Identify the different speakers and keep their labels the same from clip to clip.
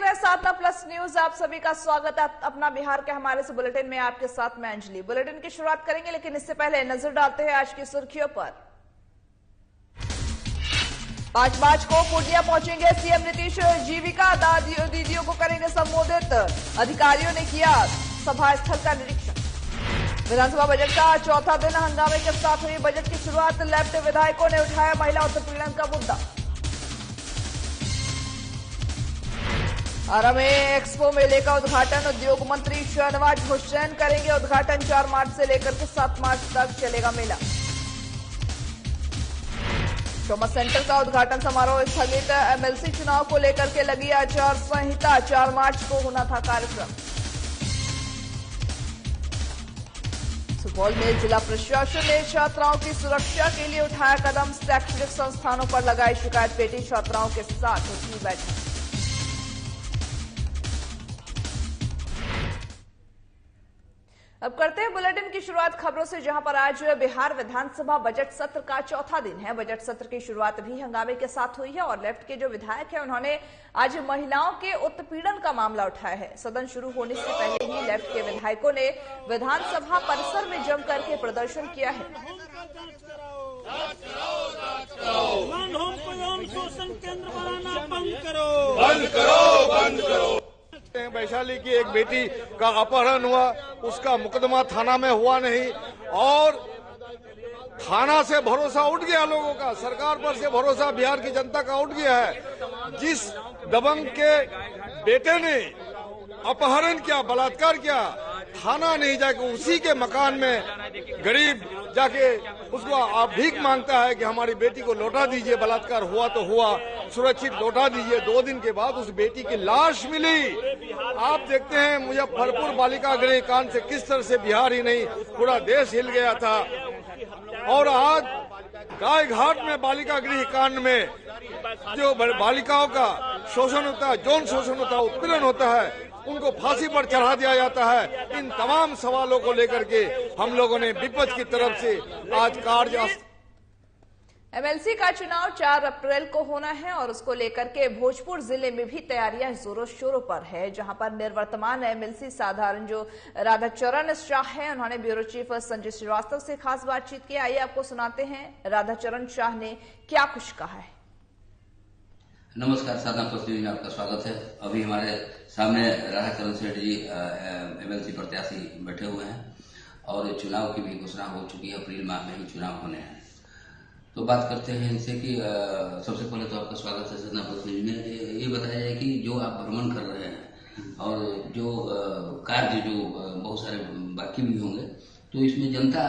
Speaker 1: रहे हैं साधना plus news. आप सभी का स्वागत है अपना बिहार के हमारे से बुलेटिन में। आपके साथ मैं अंजलि। बुलेटिन की शुरुआत करेंगे, लेकिन इससे पहले नजर डालते हैं आज की सुर्खियों पर। 5 मार्च को पूर्णिया पहुंचेंगे सीएम नीतीश। जीविका दीदियों को करेंगे संबोधित। अधिकारियों ने किया सभा स्थल का निरीक्षण। विधानसभा बजट का चौथा दिन हंगामे के साथ हुई बजट की शुरुआत। लेफ्ट विधायकों ने उठाया महिला उत्पीड़न का मुद्दा। आरा में एक्सपो मेले का उद्घाटन। उद्योग मंत्री शहनवाज हुसैन करेंगे उद्घाटन। 4 मार्च से लेकर के 7 मार्च तक चलेगा मेला। ट्रॉमा सेंटर का उद्घाटन समारोह स्थगित। एमएलसी चुनाव को लेकर के लगी आचार संहिता। 4 मार्च को होना था कार्यक्रम। सुपौल में जिला प्रशासन ने छात्राओं की सुरक्षा के लिए उठाया कदम। शैक्षणिक संस्थानों पर लगाई शिकायत पेटी। छात्राओं के साथ हुई बैठक। अब करते हैं बुलेटिन की शुरुआत खबरों से, जहां पर आज बिहार विधानसभा बजट सत्र का चौथा दिन है। बजट सत्र की शुरुआत भी हंगामे के साथ हुई है और लेफ्ट के जो विधायक हैं उन्होंने आज महिलाओं के उत्पीड़न का मामला उठाया है। सदन शुरू होने से पहले ही लेफ्ट के विधायकों ने विधानसभा परिसर में जम करके प्रदर्शन किया है।
Speaker 2: शोषण केंद्र बनाना बंद करो,
Speaker 3: बंद करो, बंद करो। वैशाली की एक बेटी का अपहरण हुआ, उसका मुकदमा थाना में हुआ नहीं और थाना से भरोसा उठ गया लोगों का, सरकार पर से भरोसा बिहार की जनता का उठ गया है। जिस दबंग के बेटे ने अपहरण किया, बलात्कार किया, थाना नहीं जाके उसी के मकान में गरीब जाके उसको आप भीख मांगता है कि हमारी बेटी को लौटा दीजिए, बलात्कार हुआ तो हुआ, सुरक्षित लौटा दीजिए। 2 दिन के बाद उस बेटी की लाश मिली। आप देखते हैं मुजफ्फरपुर बालिका गृह कांड से किस तरह से बिहार ही नहीं पूरा देश हिल गया था। और आज गाय घाट में बालिका गृह कांड में जो बालिकाओं का शोषण होता है, यौन शोषण होता है, उत्पीड़न होता है, उनको फांसी पर चढ़ा दिया जाता है। इन तमाम सवालों को लेकर के हम लोगों ने विपक्ष की तरफ से आज कार्य।
Speaker 1: एमएलसी का चुनाव 4 अप्रैल को होना है और उसको लेकर के भोजपुर जिले में भी तैयारियां जोरों शोरों पर है, जहां पर निर्वर्तमान एमएलसी साधारण जो राधाचरण शाह है, उन्होंने ब्यूरो चीफ संजय श्रीवास्तव से खास बातचीत की। आइए आपको सुनाते हैं राधाचरण शाह ने क्या कुछ कहा है।
Speaker 4: नमस्कार, साधना प्लस न्यूज में आपका स्वागत है। अभी हमारे सामने राधाचरण सेठ जी एमएलसी प्रत्याशी बैठे हुए हैं और चुनाव की भी घोषणा हो चुकी है। अप्रैल माह में ही चुनाव होने हैं। तो बात करते हैं इनसे कि सबसे पहले तो आपका स्वागत है साधना प्लस न्यूज में। ये बताया जाए कि जो आप भ्रमण कर रहे हैं और जो कार्य जो बहुत सारे बाकी भी होंगे, तो इसमें जनता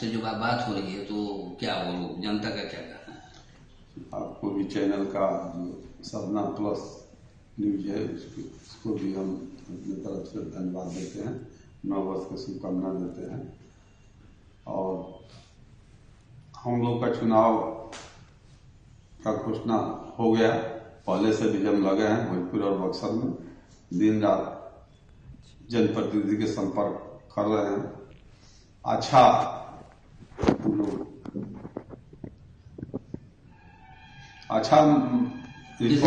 Speaker 4: से जो बात हो रही है, तो क्या वो जनता का क्या कहना है?
Speaker 5: आपको भी चैनल का साधना प्लस न्यूज है, उसको भी हम अपनी तरफ से धन्यवाद देते हैं, नव वर्ष की शुभकामना देते हैं। और हम लोग का चुनाव का घोषणा हो गया, पहले से भी हम लगे हैं भोजपुर और बक्सर में, दिन रात जनप्रतिनिधि के संपर्क कर रहे हैं। अच्छा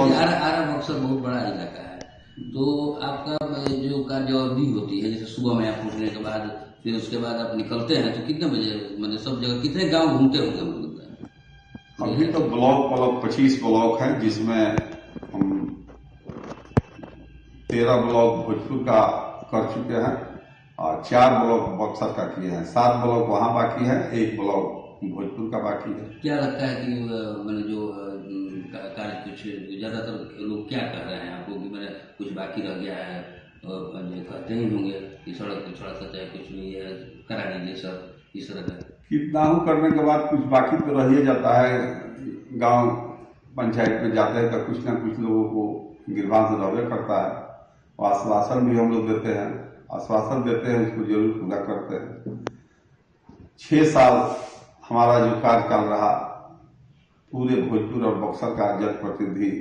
Speaker 4: आरा बक्सर बहुत बड़ा इलाका है, तो आपका जो कार्यावधि होती है, जैसे सुबह में आप उठने के बाद फिर उसके बाद आप निकलते हैं, तो कितने बजे मतलब सब जगह कितने गांव घूमते होंगे? मतलब
Speaker 5: अभी तो ब्लॉक 25 ब्लॉक हैं, जिसमें हम 13 ब्लॉक भोजपुर का कर चुके हैं और 4 ब्लॉक बक्सर का किए हैं। 7 ब्लॉक वहां बाकी है, 1 ब्लॉक भोजपुर का बाकी है।
Speaker 4: क्या लगता है कि मैंने जो कार्य कुछ ज्यादातर लोग क्या कर रहे हैं आपको कि मैंने कुछ बाकी रह गया है, और कहते ही होंगे कि सड़क थोड़ा सा चाहे कुछ भी है करा दीजिए सर, इस तरह का
Speaker 5: कितना करने के बाद कुछ बाकी तो रह ही जाता है। गांव पंचायत में जाते हैं तो कुछ ना कुछ लोगों को गिरबान से रहबे करता है। आश्वासन भी हम लोग देते हैं, आश्वासन देते हैं, उसको जरूर पूरा करते हैं। 6 साल हमारा जो कार्यकाल रहा, पूरे भोजपुर और बक्सर का जनप्रतिनिधि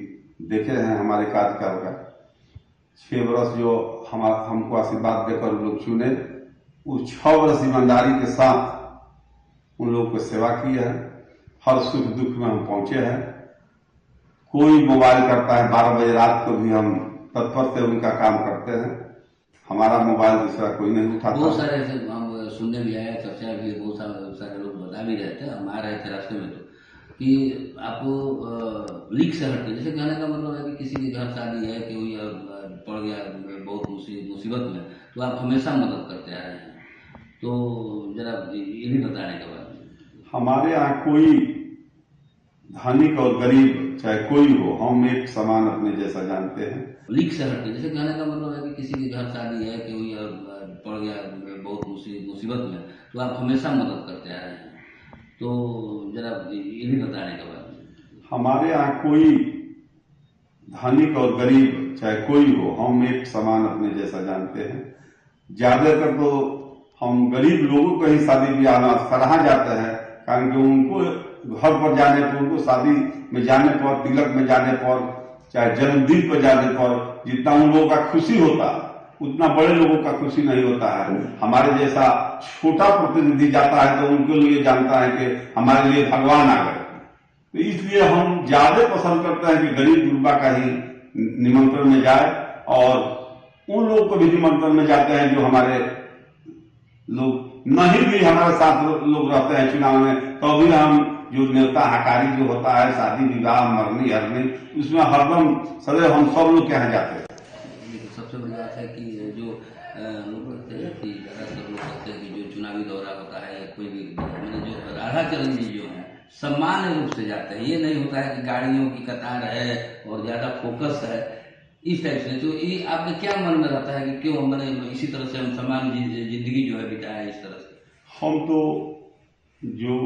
Speaker 5: देखे हैं हमारे कार्यकाल का। 6 वर्ष जो हमको आशीर्वाद देकर लोग चुने, उस 6 वर्ष ईमानदारी के साथ उन लोगों को सेवा की है। हर सुख दुख में हम पहुंचे हैं। कोई मोबाइल करता है 12 बजे रात को भी हम तत्पर से उनका काम करते हैं। हमारा मोबाइल दूसरा कोई नहीं उठाता।
Speaker 4: बहुत सारे ऐसे हम सुनने भी आया, चर्चा भी बहुत सारे लोग बता भी रहे थे, हम आ रहे थे रास्ते में तो, कि आपको लीक से हटके, जैसे कहने का मतलब है कि किसी के घर शादी है, कि कोई पड़ गया बहुत मुसीबत में, तो आप हमेशा मदद करते आ रहे हैं। तो जरा ये भी बताने के बाद,
Speaker 5: हमारे यहाँ कोई धनिक और गरीब चाहे कोई हो, हम एक समान अपने जैसा जानते हैं।
Speaker 4: लीक से हटके, जैसे कहने का मतलब है कि किसी के घर शादी है, कि कोई पड़ गया बहुत मुसीबत में, तो आप हमेशा मदद करते आ रहे हैं। तो जरा ये भी बताने के बाद,
Speaker 5: हमारे यहाँ कोई धनिक और गरीब चाहे कोई हो, हम एक समान अपने जैसा जानते हैं। ज्यादातर तो हम गरीब लोगों को ही शादी ब्याह में सराहा जाता है, कारण कि उनको घर पर जाने पर, उनको शादी में जाने पर, तिलक में जाने पर, चाहे जन्मदिन पर जाने पर जितना उन लोगों का खुशी होता उतना बड़े लोगों का खुशी नहीं होता है। हमारे जैसा छोटा प्रतिनिधि जाता है तो उनके लिए जानता है कि हमारे लिए भगवान आ गए। तो इसलिए हम ज्यादा पसंद करते हैं कि गरीब गुरबा का ही निमंत्रण में जाए, और उन लोगों को भी निमंत्रण में जाते हैं जो हमारे लोग नहीं भी हमारे साथ लोग रहते हैं चुनाव में, तो भी हम जो न्योता हकारी जो होता है, शादी विवाह मरनी हरनी, उसमें हरदम सदैव हम सब लोग यहाँ जाते हैं।
Speaker 4: सबसे बड़ी बात है कि जो लोग कहते हैं कि ज्यादातर लोग कहते हैं कि जो चुनावी दौरा होता है, कोई भी मैंने जो राधाचरण जी जो है सामान्य रूप से जाते हैं, ये नहीं होता है कि गाड़ियों की कतार है और ज्यादा फोकस है इस टाइप से। तो ये आपके क्या मन में रहता है कि क्यों मैंने इसी तरह से हम सामान्य जिंदगी जो है बिताया इस तरह से?
Speaker 5: हम तो जो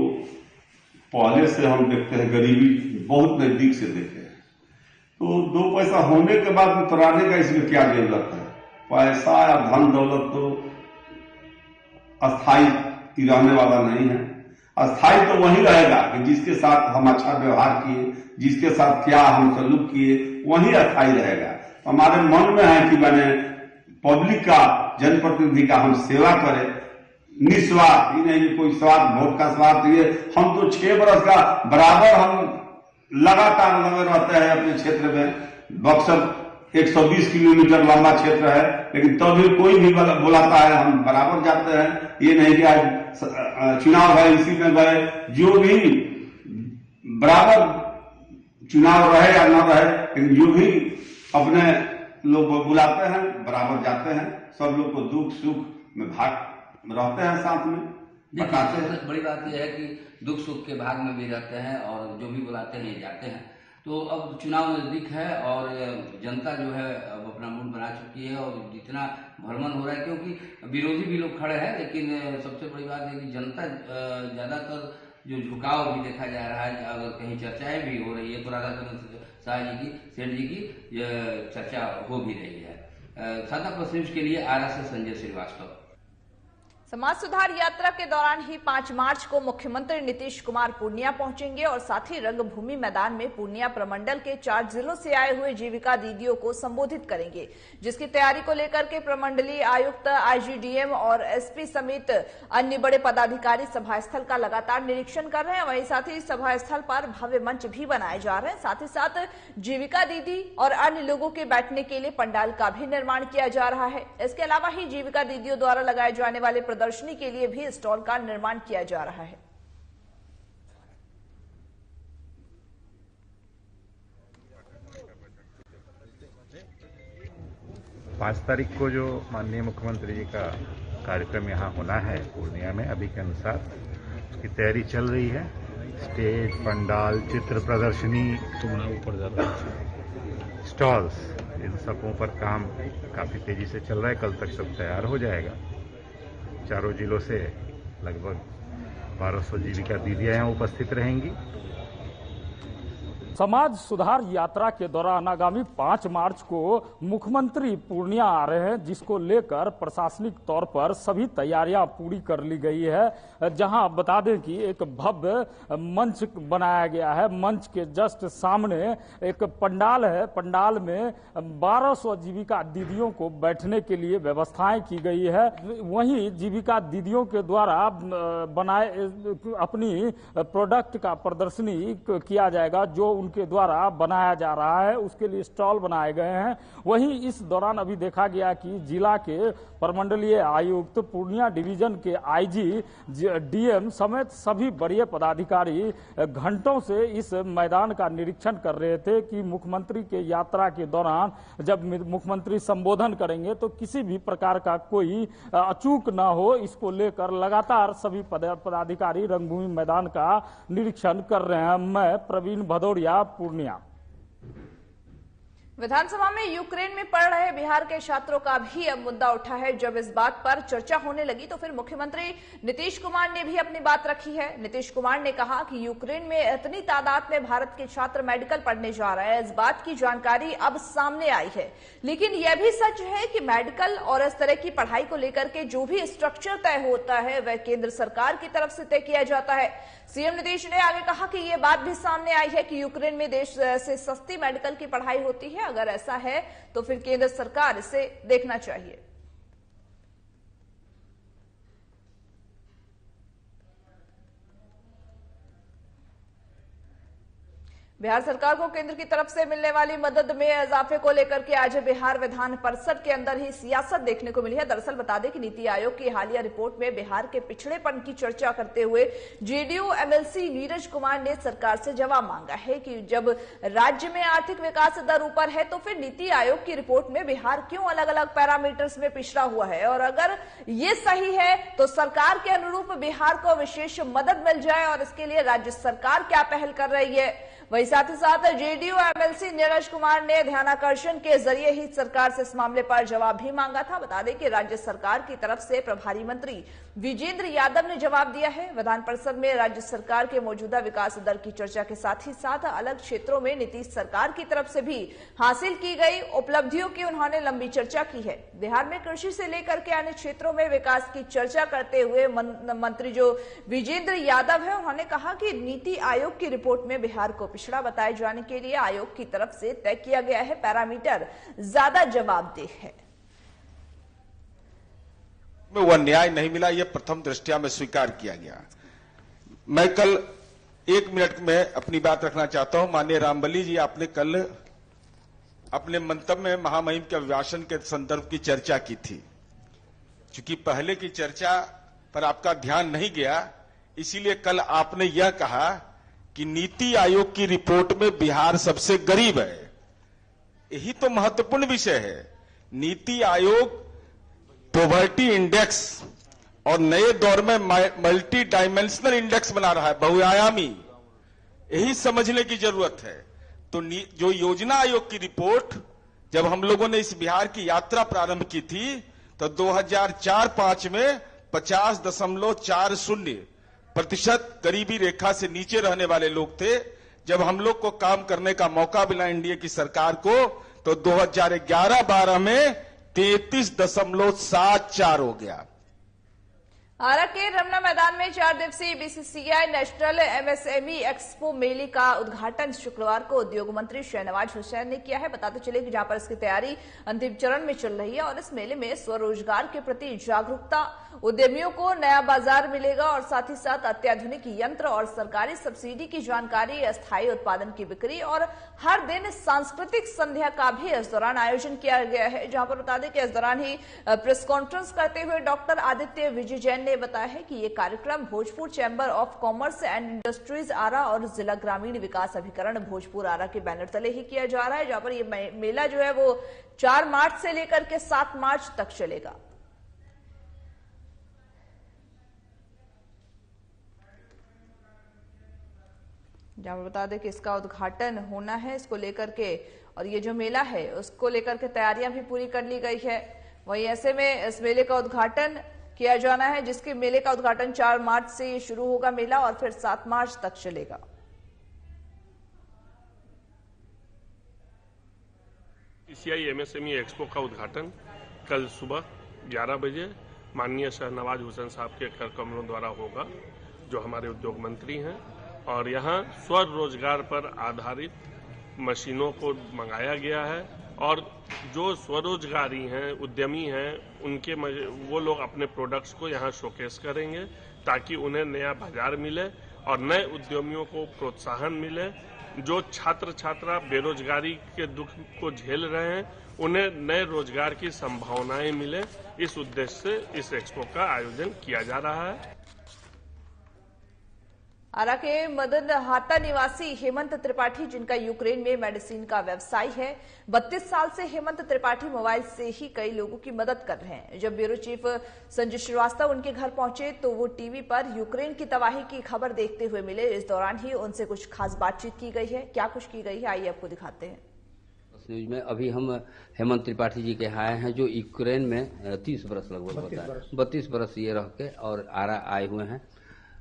Speaker 5: पहले से हम देखते हैं, गरीबी बहुत नजदीक से देखे हैं, तो दो पैसा होने के बाद उतराने का इसमें क्या जरूरत है? पैसा या धन दौलत तो अस्थायी रहने वाला नहीं है। अस्थायी तो वही रहेगा कि जिसके साथ हम अच्छा व्यवहार किए, जिसके साथ क्या हम सलूक किए, वही अस्थायी रहेगा। हमारे मन में है कि मैंने पब्लिक का, जनप्रतिनिधि का हम सेवा करें निस्वार्थ, नहीं कोई स्वार्थ, वोट का स्वार्थ। ये हम तो 6 बरस का बराबर हम लगातार लगे रहते हैं अपने क्षेत्र में। बक्सर 120 किलोमीटर लंबा क्षेत्र है, लेकिन तब भी कोई भी बुलाता है हम बराबर जाते हैं। ये नहीं कि आज चुनाव है इसी में गए, जो भी बराबर चुनाव रहे या न रहे, लेकिन जो भी अपने लोग बुलाते हैं बराबर जाते हैं। सब लोग को दुख सुख में भाग रहते हैं साथ में।
Speaker 4: सबसे बड़ी बात यह है कि दुख सुख के भाग में भी रहते हैं और जो भी बुलाते हैं ये जाते हैं। तो अब चुनाव नजदीक है और जनता जो है अब अपना मूड बना चुकी है और जितना भ्रमण हो रहा है, क्योंकि विरोधी भी लोग खड़े हैं, लेकिन सबसे बड़ी बात है कि जनता ज्यादातर जो झुकाव भी देखा जा रहा है। अगर कहीं चर्चाएं भी हो रही है तो राधाचरण शाह जी की, सेठ जी की चर्चा हो भी रही है। सादा प्लस न्यूज के लिए आरा से संजय श्रीवास्तव।
Speaker 1: समाज सुधार यात्रा के दौरान ही 5 मार्च को मुख्यमंत्री नीतीश कुमार पूर्णिया पहुंचेंगे और साथ ही रंगभूमि मैदान में पूर्णिया प्रमंडल के 4 जिलों से आए हुए जीविका दीदियों को संबोधित करेंगे, जिसकी तैयारी को लेकर के प्रमंडलीय आयुक्त, आईजीडीएम और एसपी समेत अन्य बड़े पदाधिकारी सभा स्थल का लगातार निरीक्षण कर रहे हैं। वहीं साथ ही सभा स्थल पर भव्य मंच भी बनाए जा रहे हैं। साथ ही साथ जीविका दीदी और अन्य लोगों के बैठने के लिए पंडाल का भी निर्माण किया जा रहा है। इसके अलावा ही जीविका दीदियों द्वारा लगाए जाने वाले प्रदर्शनी के लिए भी स्टॉल का निर्माण किया जा रहा है।
Speaker 6: 5 तारीख को जो माननीय मुख्यमंत्री जी का कार्यक्रम यहाँ होना है पूर्णिया में, अभी के अनुसार उसकी तैयारी चल रही है। स्टेज, पंडाल, चित्र प्रदर्शनी, स्टॉल्स, इन सबों पर काम काफी तेजी से चल रहा है। कल तक सब तैयार हो जाएगा। चारों जिलों से लगभग 1200 जीविका दीदियां यहाँ उपस्थित रहेंगी।
Speaker 7: समाज सुधार यात्रा के दौरान आगामी 5 मार्च को मुख्यमंत्री पूर्णिया आ रहे हैं, जिसको लेकर प्रशासनिक तौर पर सभी तैयारियां पूरी कर ली गई है। जहां बता दें कि एक भव्य मंच बनाया गया है। मंच के जस्ट सामने एक पंडाल है। पंडाल में 1200 जीविका दीदियों को बैठने के लिए व्यवस्थाएं की गई है। वहीं जीविका दीदियों के द्वारा बनाए अपनी प्रोडक्ट का प्रदर्शनी किया जाएगा, जो उनके द्वारा बनाया जा रहा है, उसके लिए स्टॉल बनाए गए हैं। वहीं इस दौरान अभी देखा गया कि जिला के प्रमंडलीय आयुक्त, पूर्णिया डिवीजन के आईजी, डीएम समेत सभी बड़े पदाधिकारी घंटों से इस मैदान का निरीक्षण कर रहे थे कि मुख्यमंत्री के यात्रा के दौरान जब मुख्यमंत्री संबोधन करेंगे तो किसी भी प्रकार का कोई अचूक न हो, इसको लेकर लगातार सभी पदाधिकारी रंगभूमि मैदान का निरीक्षण कर रहे हैं। मैं प्रवीण भदौरिया, पूर्णिया।
Speaker 1: विधानसभा में यूक्रेन में पढ़ रहे बिहार के छात्रों का भी अब मुद्दा उठा है। जब इस बात पर चर्चा होने लगी तो फिर मुख्यमंत्री नीतीश कुमार ने भी अपनी बात रखी है। नीतीश कुमार ने कहा कि यूक्रेन में इतनी तादाद में भारत के छात्र मेडिकल पढ़ने जा रहे हैं, इस बात की जानकारी अब सामने आई है। लेकिन यह भी सच है कि मेडिकल और इस तरह की पढ़ाई को लेकर के जो भी स्ट्रक्चर तय होता है वह केंद्र सरकार की तरफ से तय किया जाता है। सीएम नीतीश ने आगे कहा कि यह बात भी सामने आई है कि यूक्रेन में देश से सस्ती मेडिकल की पढ़ाई होती है। अगर ऐसा है तो फिर केंद्र सरकार इसे देखना चाहिए। बिहार सरकार को केंद्र की तरफ से मिलने वाली मदद में इजाफे को लेकर के आज बिहार विधान परिषद के अंदर ही सियासत देखने को मिली है। दरअसल बता दें कि नीति आयोग की हालिया रिपोर्ट में बिहार के पिछड़ेपन की चर्चा करते हुए जेडीयू एमएलसी नीरज कुमार ने सरकार से जवाब मांगा है कि जब राज्य में आर्थिक विकास दर ऊपर है तो फिर नीति आयोग की रिपोर्ट में बिहार क्यों अलग अलग पैरामीटर्स में पिछड़ा हुआ है, और अगर ये सही है तो सरकार के अनुरूप बिहार को विशेष मदद मिल जाए और इसके लिए राज्य सरकार क्या पहल कर रही है। वहीं साथ ही साथ जेडीयू एमएलसी नीरज कुमार ने ध्यानाकर्षण के जरिए ही सरकार से इस मामले पर जवाब भी मांगा था। बता दें कि राज्य सरकार की तरफ से प्रभारी मंत्री विजेंद्र यादव ने जवाब दिया है। विधान परिषद में राज्य सरकार के मौजूदा विकास दर की चर्चा के साथ ही साथ अलग क्षेत्रों में नीतीश सरकार की तरफ से भी हासिल की गई उपलब्धियों की उन्होंने लंबी चर्चा की है। बिहार में कृषि से लेकर के अन्य क्षेत्रों में विकास की चर्चा करते हुए मंत्री जो विजेंद्र यादव है, उन्होंने कहा कि नीति आयोग की रिपोर्ट में बिहार को पिछड़ा बताए जाने के लिए आयोग की तरफ से तय किया गया है पैरामीटर ज्यादा जवाबदेह है।
Speaker 8: में वह न्याय नहीं मिला, यह प्रथम दृष्टया में स्वीकार किया गया। मैं कल 1 मिनट में अपनी बात रखना चाहता हूं। माननीय रामबली जी, आपने कल अपने मंतव्य में महामहिम के अभिभाषण के संदर्भ की चर्चा की थी। चूंकि पहले की चर्चा पर आपका ध्यान नहीं गया, इसीलिए कल आपने यह कहा कि नीति आयोग की रिपोर्ट में बिहार सबसे गरीब है। यही तो महत्वपूर्ण विषय है। नीति आयोग पॉवर्टी इंडेक्स और नए दौर में मल्टी डायमेंशनल इंडेक्स बना रहा है, बहुआयामी। यही समझने की जरूरत है। तो जो योजना आयोग की रिपोर्ट जब हम लोगों ने इस बिहार की यात्रा प्रारंभ की थी तो 2004-05 में 50.40% गरीबी रेखा से नीचे रहने वाले लोग थे। जब हम लोग को काम करने का मौका मिला एनडीए की सरकार को तो 2011-12 में 33.74 हो गया।
Speaker 1: आरा के रमना मैदान में 4 दिवसीय बीसीसीआई नेशनल एमएसएमई एक्सपो मेले का उद्घाटन शुक्रवार को उद्योग मंत्री शहनवाज हुसैन ने किया है। बताते चले कि जहां पर इसकी तैयारी अंतिम चरण में चल रही है और इस मेले में स्वरोजगार के प्रति जागरूकता, उद्यमियों को नया बाजार मिलेगा और साथ ही साथ अत्याधुनिक यंत्र और सरकारी सब्सिडी की जानकारी, अस्थायी उत्पादन की बिक्री और हर दिन सांस्कृतिक संध्या का भी इस दौरान आयोजन किया गया है। जहां पर बता दें कि इस दौरान ही प्रेस कॉन्फ्रेंस करते हुए डॉक्टर आदित्य विजय जैन ने बताया है कि ये कार्यक्रम Bhojpur chamber of commerce and industries Arrah और जिला ग्रामीण विकास अभिकरण भोजपुर आरा के बैनर तले ही किया जा रहा है। जहां पर ये मेला जो है वो 4 मार्च से लेकर के 7 मार्च तक चलेगा। जहां बता दें कि इसका उद्घाटन होना है, इसको लेकर के, और ये जो मेला है उसको लेकर के तैयारियां भी पूरी कर ली गई है। वहीं ऐसे में इस मेले का उद्घाटन किया जाना है, जिसके मेले का उद्घाटन 4 मार्च से शुरू होगा मेला और फिर 7 मार्च तक चलेगा।
Speaker 9: बीसीसीआई एमएसएमई एक्सपो का उद्घाटन कल सुबह 11 बजे माननीय शहनवाज हुसैन साहब के कर कमलों द्वारा होगा, जो हमारे उद्योग मंत्री हैं। और यहाँ स्वरोजगार पर आधारित मशीनों को मंगाया गया है और जो स्वरोजगारी हैं, उद्यमी हैं, उनके वो लोग अपने प्रोडक्ट्स को यहाँ शोकेस करेंगे ताकि उन्हें नया बाजार मिले और नए उद्यमियों को प्रोत्साहन मिले। जो छात्र छात्रा बेरोजगारी के दुख को झेल रहे हैं उन्हें नए रोजगार की संभावनाएं मिले, इस उद्देश्य से इस एक्सपो का आयोजन किया जा रहा है।
Speaker 1: आरा के मदन हाता निवासी हेमंत त्रिपाठी, जिनका यूक्रेन में मेडिसिन का व्यवसाय है, 32 साल से हेमंत त्रिपाठी मोबाइल से ही कई लोगों की मदद कर रहे हैं। जब ब्यूरो चीफ संजय श्रीवास्तव उनके घर पहुंचे तो वो टीवी पर यूक्रेन की तबाही की खबर देखते हुए मिले। इस दौरान ही उनसे कुछ खास बातचीत की गई है। क्या कुछ की गई है, आइए आपको दिखाते हैं।
Speaker 4: न्यूज में अभी हम हेमंत त्रिपाठी जी के यहाँ आए हैं, जो यूक्रेन में 30 बरस लगभग होता है, 32 बरस ये रह के और आरा आए हुए हैं।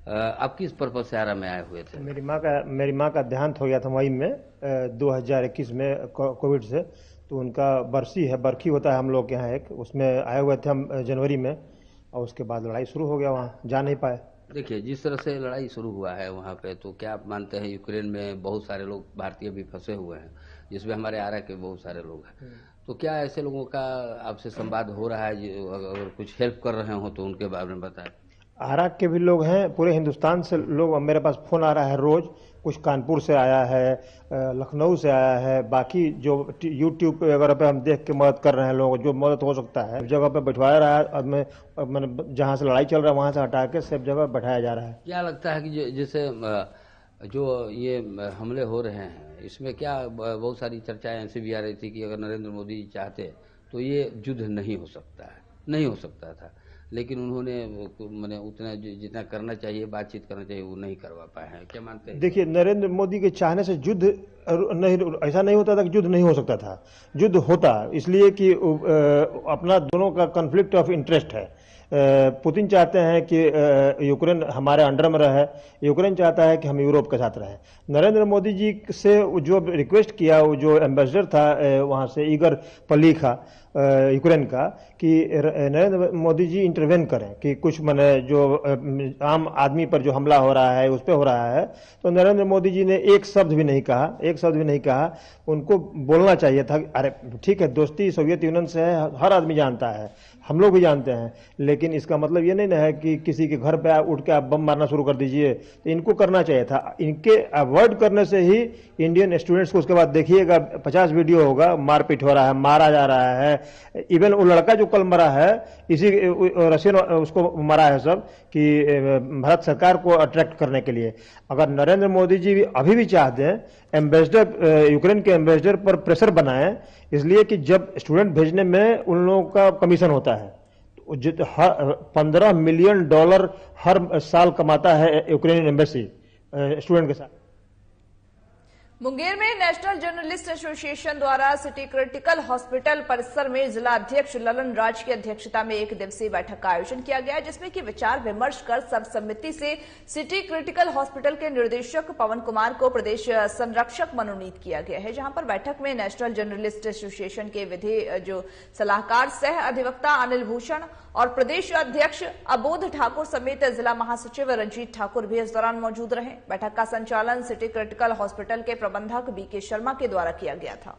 Speaker 4: आप किस पर्पज से आरा में आए हुए थे?
Speaker 10: मेरी माँ का देहांत हो गया था मई में 2021 में कोविड से, तो उनका बरखी होता है हम लोग के यहाँ एक, उसमें आए हुए थे हम जनवरी में, और उसके बाद लड़ाई शुरू हो गया, वहाँ जा नहीं पाए।
Speaker 4: देखिए, जिस तरह से लड़ाई शुरू हुआ है वहाँ पे, तो क्या आप मानते हैं यूक्रेन में बहुत सारे लोग भारतीय भी फंसे हुए हैं, जिसमें हमारे आरा के बहुत सारे लोग हैं, तो क्या ऐसे लोगों का आपसे संवाद हो रहा है? अगर कुछ हेल्प कर रहे हो तो उनके बारे में बताएं।
Speaker 10: आरा के भी लोग हैं, पूरे हिंदुस्तान से लोग, मेरे पास फोन आ रहा है रोज, कुछ कानपुर से आया है, लखनऊ से आया है, बाकी जो यूट्यूब पे वगैरह पे हम देख के मदद कर रहे हैं लोग, जो मदद हो सकता है जगह पे बैठवाया रहा है। मैंने जहाँ से लड़ाई चल रहा है वहाँ से हटा के सब जगह बैठाया जा रहा है।
Speaker 4: क्या लगता है कि जैसे जो ये हमले हो रहे हैं, इसमें क्या बहुत सारी चर्चाएं ऐसी भी आ रही थी कि अगर नरेंद्र मोदी चाहते तो ये युद्ध नहीं हो सकता था, लेकिन उन्होंने मैंने उतना जितना करना चाहिए, बातचीत करना चाहिए, वो नहीं करवा पाए हैं। क्या मानते हैं?
Speaker 10: देखिए, नरेंद्र मोदी के चाहने से युद्ध नहीं, ऐसा नहीं होता था कि युद्ध नहीं हो सकता था, युद्ध होता, इसलिए कि अपना दोनों का कॉन्फ्लिक्ट ऑफ इंटरेस्ट है। पुतिन चाहते हैं कि यूक्रेन हमारे अंडर में रहे, यूक्रेन चाहता है कि हम यूरोप के साथ रहें। नरेंद्र मोदी जी से जो रिक्वेस्ट किया, वो जो एम्बेसडर था वहाँ से ईगर पलीखा यूक्रेन का, कि नरेंद्र मोदी जी इंटरवेन करें, कि कुछ माने जो आम आदमी पर जो हमला हो रहा है उस पर हो रहा है, तो नरेंद्र मोदी जी ने एक शब्द भी नहीं कहा। उनको बोलना चाहिए था, अरे ठीक है, दोस्ती सोवियत यूनियन से है, हर आदमी जानता है, हम लोग भी जानते हैं, लेकिन इसका मतलब ये नहीं ना है कि किसी के घर पे उठ के आप बम मारना शुरू कर दीजिए। तो इनको करना चाहिए था, इनके अवॉइड करने से ही इंडियन स्टूडेंट्स को, उसके बाद देखिएगा 50 वीडियो होगा, मारपीट हो रहा है, मारा जा रहा है। इवन वो लड़का जो कल मरा है, इसी रशियन उसको मरा है सब, कि भारत सरकार को अट्रैक्ट करने के लिए। अगर नरेंद्र मोदी जी अभी भी चाहते हैं, एम्बेसडर, यूक्रेन के एम्बेसडर पर प्रेशर बनाएं, इसलिए कि जब स्टूडेंट भेजने में उन लोगों का कमीशन होता है, तो $15 मिलियन हर साल कमाता है यूक्रेनियन एम्बेसी स्टूडेंट के साथ।
Speaker 1: मुंगेर में नेशनल जर्नलिस्ट एसोसिएशन द्वारा सिटी क्रिटिकल हॉस्पिटल परिसर में जिला अध्यक्ष ललन राज की अध्यक्षता में एक दिवसीय बैठक का आयोजन किया गया, जिसमें कि विचार विमर्श कर सर्वसम्मति से सिटी क्रिटिकल हॉस्पिटल के निर्देशक पवन कुमार को प्रदेश संरक्षक मनोनीत किया गया है। जहां पर बैठक में नेशनल जर्नलिस्ट एसोसिएशन के विधि जो सलाहकार सह अधिवक्ता अनिल भूषण और प्रदेश अध्यक्ष अबोध ठाकुर समेत जिला महासचिव रंजीत ठाकुर भी इस दौरान मौजूद रहे। बैठक का संचालन सिटी क्रिटिकल हॉस्पिटल के प्रबंधक बीके शर्मा के द्वारा किया गया था।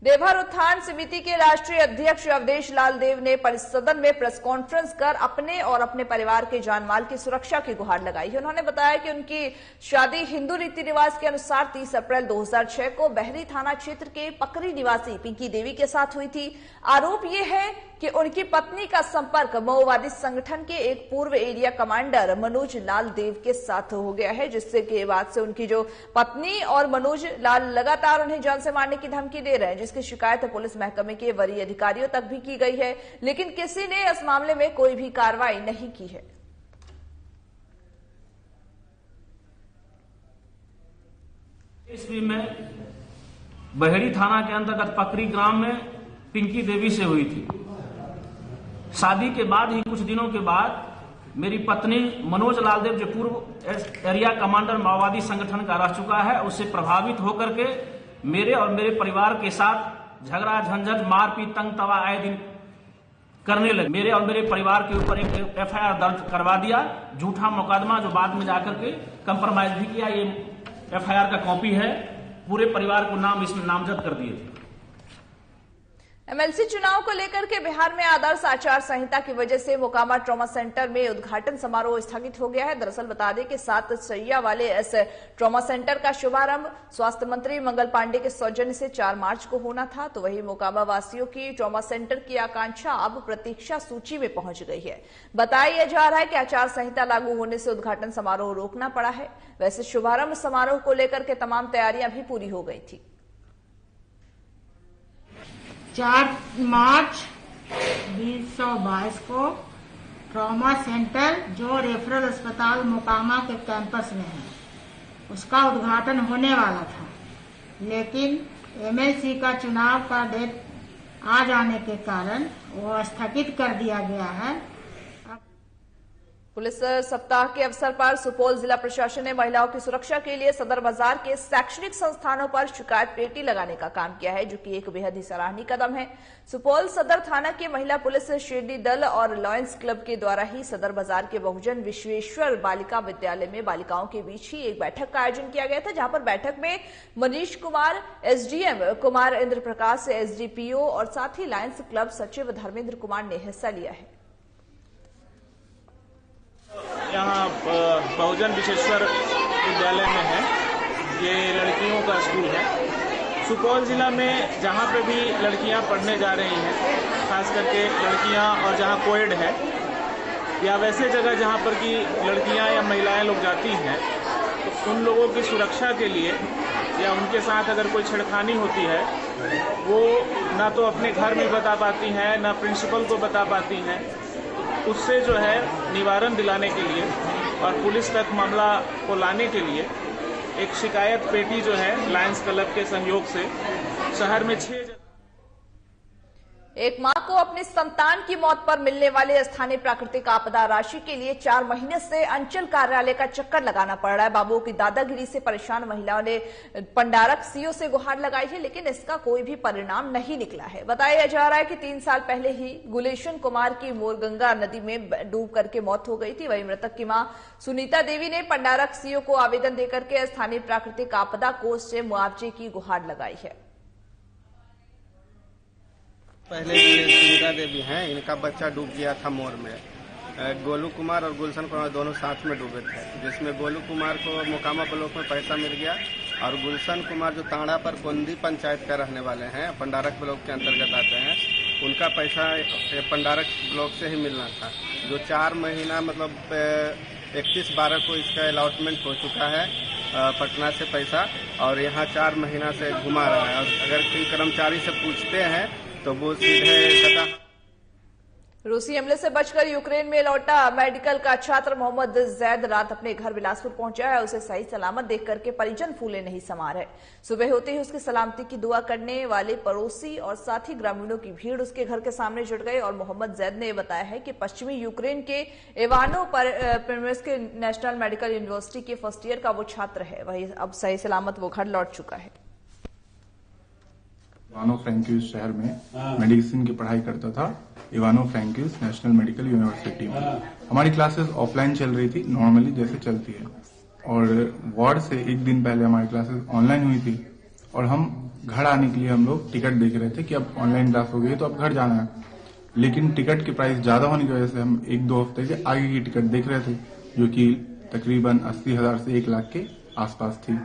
Speaker 1: देवहर उत्थान समिति के राष्ट्रीय अध्यक्ष अवधेश लाल देव ने परिसदन में प्रेस कॉन्फ्रेंस कर अपने और अपने परिवार के जानमाल की सुरक्षा की गुहार लगाई है। उन्होंने बताया कि उनकी शादी हिंदू रीति रिवाज के अनुसार 30 अप्रैल 2006 को बहरी थाना क्षेत्र के पकरी निवासी पिंकी देवी के साथ हुई थी। आरोप ये है कि उनकी पत्नी का संपर्क माओवादी संगठन के एक पूर्व एरिया कमांडर मनोज लाल देव के साथ हो गया है, जिससे के बाद से उनकी जो पत्नी और मनोज लाल लगातार उन्हें जान से मारने की धमकी दे रहे हैं, जिसकी शिकायत पुलिस महकमे के वरीय अधिकारियों तक भी की गई है, लेकिन किसी ने इस मामले में कोई भी कार्रवाई नहीं की है।
Speaker 11: ईस्वी में बहेड़ी थाना के अंतर्गत पकरी ग्राम में पिंकी देवी से हुई थी। शादी के बाद ही कुछ दिनों के बाद मेरी पत्नी मनोज लाल देव, जो पूर्व एरिया कमांडर माओवादी संगठन का रह चुका है, उससे प्रभावित होकर के मेरे और मेरे परिवार के साथ झगड़ा झंझट मारपीट तंग तवा आए दिन करने लगे। मेरे और मेरे परिवार के ऊपर एक FIR दर्ज करवा दिया, झूठा मुकदमा, जो बाद में जाकर के कंप्रोमाइज भी किया। ये FIR का कॉपी है, पूरे परिवार को नाम इसमें नामजद कर दिए थे।
Speaker 1: एमएलसी चुनाव को लेकर के बिहार में आदर्श आचार संहिता की वजह से मोकामा ट्रॉमा सेंटर में उद्घाटन समारोह स्थगित हो गया है। दरअसल बता दें कि 7 शैय्या वाले इस ट्रॉमा सेंटर का शुभारंभ स्वास्थ्य मंत्री मंगल पांडे के सौजन्य से 4 मार्च को होना था। तो वहीं मोकामा वासियों की ट्रॉमा सेंटर की आकांक्षा अब प्रतीक्षा सूची में पहुंच गई है। बताया जा रहा है कि आचार संहिता लागू होने से उद्घाटन समारोह रोकना पड़ा है। वैसे शुभारंभ समारोह को लेकर के तमाम तैयारियां भी पूरी हो गई थी।
Speaker 12: 4 मार्च 2022 को ट्रॉमा सेंटर जो रेफरल अस्पताल मोकामा के कैंपस में है उसका उद्घाटन होने वाला था, लेकिन एमएलसी का चुनाव का डेट आ जाने के कारण वो स्थगित कर दिया गया है।
Speaker 1: पुलिस सप्ताह के अवसर पर सुपौल जिला प्रशासन ने महिलाओं की सुरक्षा के लिए सदर बाजार के शैक्षणिक संस्थानों पर शिकायत पेटी लगाने का काम किया है, जो कि एक बेहद ही सराहनीय कदम है। सुपौल सदर थाना के महिला पुलिस शेरडी दल और लॉयंस क्लब के द्वारा ही सदर बाजार के बहुजन विश्वेश्वर बालिका विद्यालय में बालिकाओं के बीच ही एक बैठक का आयोजन किया गया था, जहां पर बैठक में मनीष कुमार एसडीएम, कुमार इंद्र प्रकाश एसडीपीओ और साथ ही लॉयंस क्लब सचिव धर्मेंद्र कुमार ने हिस्सा लिया है।
Speaker 11: यहाँ बहुजन विश्वेश्वर विद्यालय में है, ये लड़कियों का स्कूल है। सुपौल जिला में जहाँ पे भी लड़कियाँ पढ़ने जा रही हैं, खास करके लड़कियाँ और जहाँ कोएड है या वैसे जगह जहाँ पर कि लड़कियाँ या महिलाएं लोग जाती हैं, तो उन लोगों की सुरक्षा के लिए या उनके साथ अगर कोई छेड़खानी होती है वो ना तो अपने घर में बता पाती हैं, ना प्रिंसिपल को बता पाती हैं। उससे जो है निवारण दिलाने के लिए और पुलिस तक मामला को लाने के लिए एक शिकायत पेटी जो है लायंस क्लब के सहयोग से शहर में 6
Speaker 1: एक मां को अपनी संतान की मौत पर मिलने वाले स्थानीय प्राकृतिक आपदा राशि के लिए 4 महीने से अंचल कार्यालय का चक्कर लगाना पड़ रहा है। बाबुओं की दादागिरी से परेशान महिलाओं ने पंडारक सीओ से गुहार लगाई है, लेकिन इसका कोई भी परिणाम नहीं निकला है। बताया जा रहा है कि 3 साल पहले ही गुलेशन कुमार की मोरगंगा नदी में डूब करके मौत हो गई थी। वहीं मृतक की मां सुनीता देवी ने पंडारक सीओ को आवेदन देकर के स्थानीय प्राकृतिक आपदा कोष से मुआवजे की गुहार लगाई है।
Speaker 13: पहले ये सुनीता देवी हैं, इनका बच्चा डूब गया था मोर में। गोलू कुमार और गुलशन कुमार दोनों साथ में डूबे थे, जिसमें गोलू कुमार को मोकामा ब्लॉक में पैसा मिल गया और गुलशन कुमार जो तांड़ा पर कोंदी पंचायत का रहने वाले हैं, पंडारक ब्लॉक के अंतर्गत आते हैं, उनका पैसा पंडारक ब्लॉक से ही मिलना था, जो 4 महीना मतलब 31/12 को इसका अलॉटमेंट हो चुका है पटना से पैसा, और यहाँ 4 महीना से घुमा रहा है। और अगर कोई कर्मचारी से पूछते हैं तो वो सीधे
Speaker 1: रूसी हमले से बचकर यूक्रेन में लौटा मेडिकल का छात्र मोहम्मद जैद रात अपने घर बिलासपुर पहुंचा है। उसे सही सलामत देख करके परिजन फूले नहीं समा रहे। सुबह होते ही उसकी सलामती की दुआ करने वाले पड़ोसी और साथ ही ग्रामीणों की भीड़ उसके घर के सामने जुट गई। और मोहम्मद जैद ने बताया है कि पश्चिमी यूक्रेन के इवानो प्रिमियर्स के नेशनल मेडिकल यूनिवर्सिटी के फर्स्ट ईयर का वो छात्र है। वही अब सही सलामत वो घर लौट चुका है।
Speaker 14: इवानो फ्रैंकिस शहर में मेडिसिन की पढ़ाई करता था, इवानो फ्रैंकिस नेशनल मेडिकल यूनिवर्सिटी में। हमारी क्लासेस ऑफलाइन चल रही थी, नॉर्मली जैसे चलती है, और वार्ड से एक दिन पहले हमारी क्लासेस ऑनलाइन हुई थी और हम घर आने के लिए हम लोग टिकट देख रहे थे कि अब ऑनलाइन क्लास हो गई तो अब घर जाना है। लेकिन टिकट की प्राइस ज्यादा होने की वजह से हम 1-2 हफ्ते के आगे की टिकट देख रहे थे, जो कि तकरीबन 80,000 से 1 लाख के आसपास थी।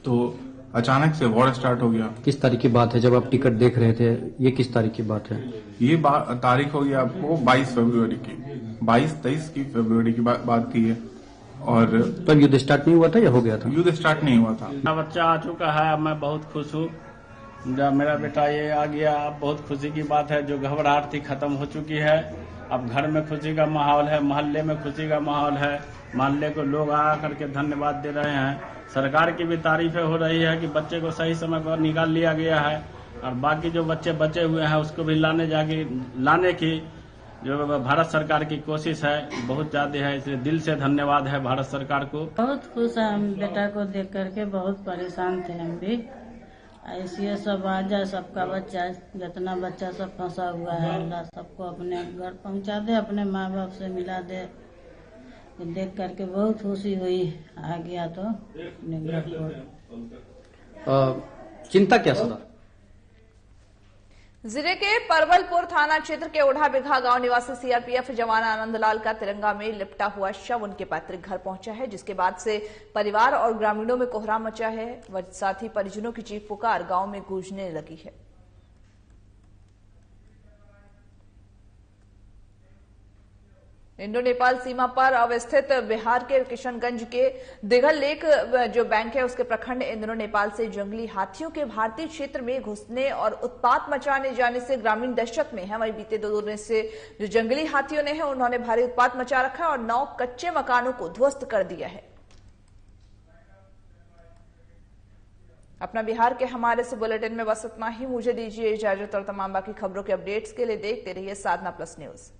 Speaker 14: तो अचानक से वॉर स्टार्ट हो गया।
Speaker 15: किस तारीख की बात है जब आप टिकट देख रहे थे? ये किस तारीख की बात है?
Speaker 14: ये तारीख हो गया आपको 22 फरवरी की, 22-23 की फरवरी की बात थी ये। और
Speaker 15: तब युद्ध स्टार्ट नहीं हुआ था या हो गया था?
Speaker 14: युद्ध स्टार्ट नहीं हुआ था।
Speaker 11: बच्चा आ चुका है, मैं बहुत खुश हूँ जब मेरा बेटा ये आ गया। अब बहुत खुशी की बात है, जो घबराहट थी खत्म हो चुकी है। अब घर में खुशी का माहौल है, मोहल्ले में खुशी का माहौल है। मोहल्ले को लोग आ करके धन्यवाद दे रहे हैं। सरकार की भी तारीफें हो रही है कि बच्चे को सही समय पर निकाल लिया गया है, और बाकी जो बच्चे बचे हुए हैं उसको भी लाने की जो भारत सरकार की कोशिश है बहुत ज्यादा है। इसलिए दिल से धन्यवाद है भारत सरकार को।
Speaker 12: बहुत खुश है हम बेटा को देख करके, बहुत परेशान थे हम भी। ऐसे सब आ जाए, सबका बच्चा जितना बच्चा सब फंसा हुआ है, अल्लाह सबको अपने घर पहुंचा दे, अपने माँ बाप से मिला दे। देख करके बहुत खुशी हुई, आ गया तो अपने घर को।
Speaker 15: चिंता क्या सदा?
Speaker 1: जिले के परवलपुर थाना क्षेत्र के ओढ़ा बिघा गांव निवासी सीआरपीएफ जवान आनंदलाल का तिरंगा में लिपटा हुआ शव उनके पैतृक घर पहुंचा है, जिसके बाद से परिवार और ग्रामीणों में कोहराम मचा है। साथ ही परिजनों की चीख पुकार गांव में गूंजने लगी है। इंडो नेपाल सीमा पर अवस्थित बिहार के किशनगंज के दिघल लेक जो बैंक है उसके प्रखंड इंडो नेपाल से जंगली हाथियों के भारतीय क्षेत्र में घुसने और उत्पात मचाने जाने से ग्रामीण दहशत में है। वहीं बीते 2 दिन से जो जंगली हाथियों ने है उन्होंने भारी उत्पात मचा रखा है और 9 कच्चे मकानों को ध्वस्त कर दिया है। अपना बिहार के हमारे से बुलेटिन में बस इतना ही। मुझे दीजिए इजाजत और तमाम बाकी खबरों के अपडेट्स के लिए देखते रहिए साधना प्लस न्यूज।